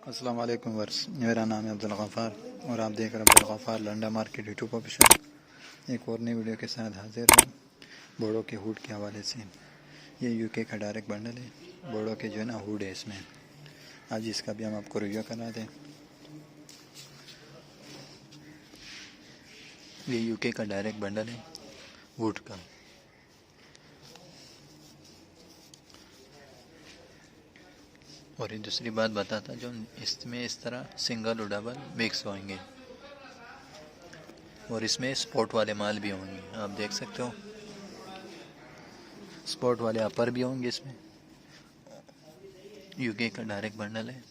अस्सलाम वालेकुम वर्स, मेरा नाम है अब्दुल गफ़ार और आप देख रहे हैं Abdul Gaffar Landa market YouTube official. एक और नई वीडियो के साथ हाजिर हूँ बोड़ो के हुड के हवाले से। ये यूके का डायरेक्ट बंडल है, बोड़ो के जो है ना हुड है इसमें। आज इसका भी हम आपको रिव्यू करा दें। ये यूके का डायरेक्ट बंडल है हुड का। और ये दूसरी बात बताता जो इसमें इस तरह सिंगल और डबल मिक्स होंगे और इसमें स्पोर्ट वाले माल भी होंगे। आप देख सकते हो स्पोर्ट वाले अपर भी होंगे इसमें। यूके का डायरेक्ट बंडल है।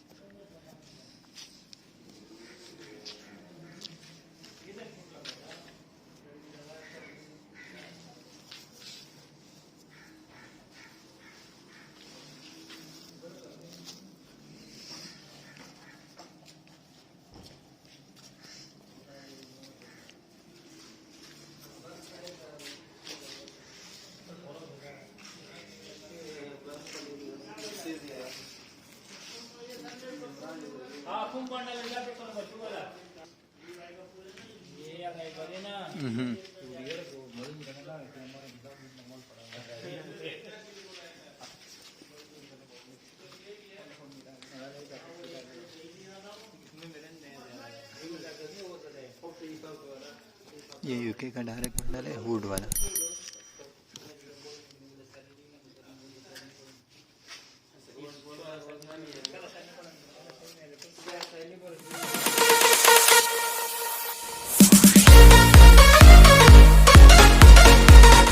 ये यूके का डायरेक्ट बंडल है हुड वाला।